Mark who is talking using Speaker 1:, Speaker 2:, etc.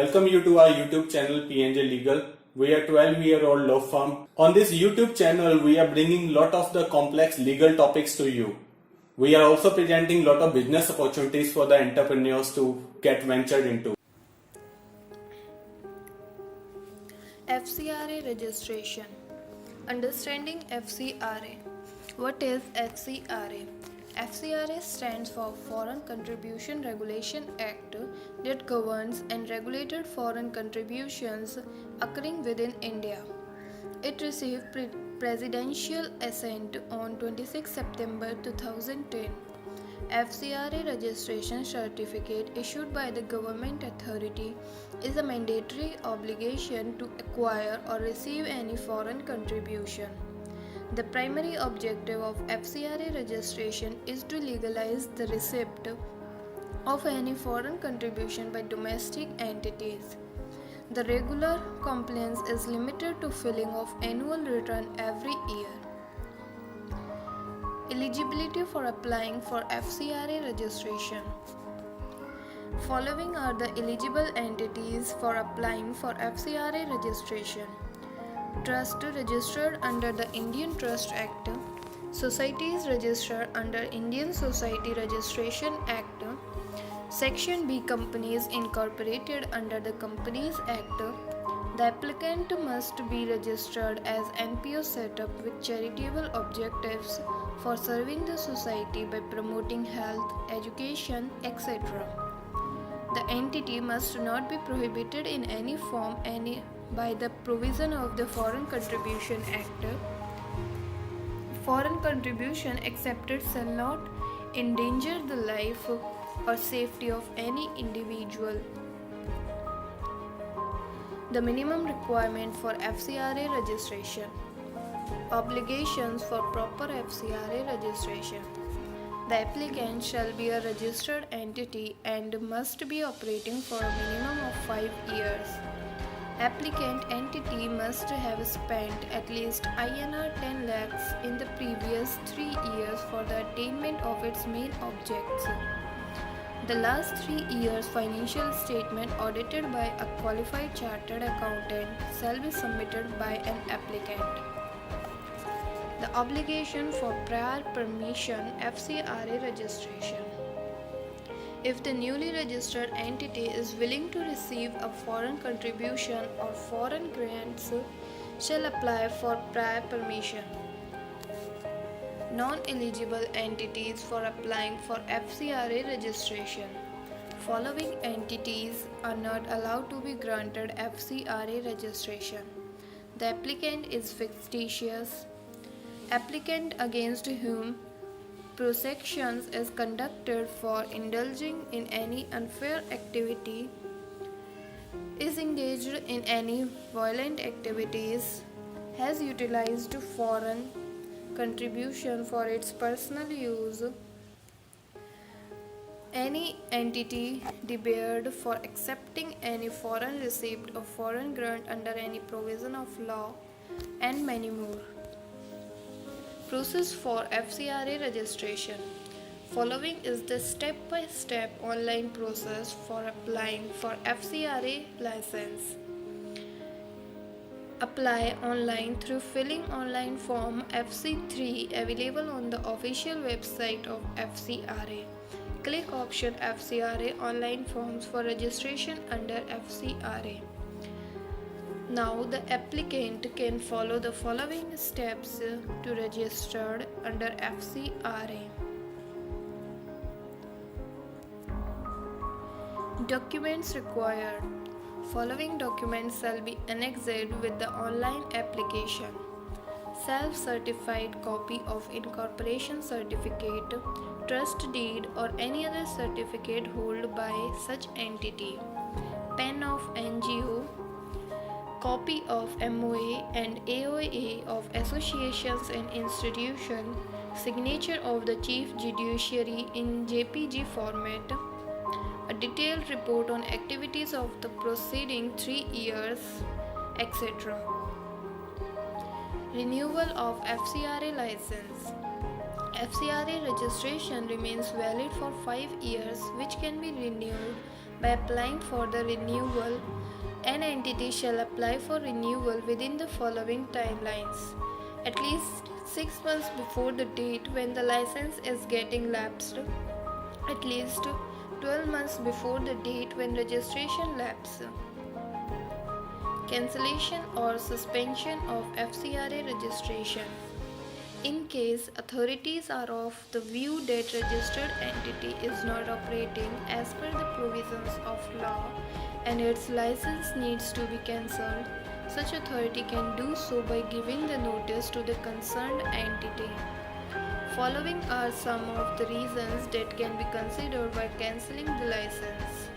Speaker 1: welcome you to our YouTube channel PNJ Legal. We are 12-year-old law firm. On this YouTube channel, we are bringing lot of the complex legal topics to you. We are also presenting lot of business opportunities for the entrepreneurs to get ventured into.
Speaker 2: FCRA registration. Understanding FCRA. What is FCRA? FCRA stands for Foreign Contribution Regulation Act that governs and regulated foreign contributions occurring within India. It received presidential assent on 26 September 2010. FCRA registration certificate issued by the government authority is a mandatory obligation to acquire or receive any foreign contribution. The primary objective of FCRA registration is to legalize the receipt of any foreign contribution by domestic entities. The regular compliance is limited to filling of annual return every year. Eligibility for applying for FCRA registration. Following are the eligible entities for applying for FCRA registration: Trust registered under the Indian Trust Act, societies registered under Indian Society Registration Act, Section B companies incorporated under the Companies Act. The applicant must be registered as NPO setup with charitable objectives for serving the society by promoting health, education, etc. The entity must not be prohibited in any form by the provision of the Foreign Contribution Act. Foreign contribution accepted shall not endanger the life or safety of any individual. The minimum requirement for FCRA registration. Obligations for proper FCRA registration. The applicant shall be a registered entity and must be operating for a minimum of 5 years. Applicant entity must have spent at least INR 10 lakhs in the previous 3 years for the attainment of its main objects. The last 3 years' financial statement audited by a qualified chartered accountant shall be submitted by an applicant. The obligation for prior permission FCRA registration. If the newly registered entity is willing to receive a foreign contribution or foreign grants, shall apply for prior permission. Non-eligible entities for applying for FCRA registration. Following entities are not allowed to be granted FCRA registration. The applicant is fictitious. Applicant against whom prosecutions is conducted for indulging in any unfair activity, is engaged in any violent activities, has utilized foreign contribution for its personal use, any entity debarred for accepting any foreign receipt or foreign grant under any provision of law, and many more. Process for FCRA registration. Following is the step-by-step online process for applying for FCRA license. Apply online through filling online form FC3 available on the official website of FCRA. Click option FCRA online forms for registration under FCRA. Now the applicant can follow the following steps to register under FCRA. Documents required. Following documents shall be annexed with the online application: self-certified copy of incorporation certificate, trust deed or any other certificate held by such entity, PAN of NGO, copy of MOA and AOA of associations and institutions, signature of the Chief Judiciary in JPG format, a detailed report on activities of the preceding 3 years, etc. Renewal of FCRA license. FCRA registration remains valid for 5 years, which can be renewed By applying for the renewal, an entity shall apply for renewal within the following timelines: at least 6 months before the date when the license is getting lapsed, at least 12 months before the date when registration lapses. Cancellation or suspension of FCRA registration. In case authorities are of the view that registered entity is not operating as per the provisions of law and its license needs to be cancelled, such authority can do so by giving the notice to the concerned entity. Following are some of the reasons that can be considered by cancelling the license.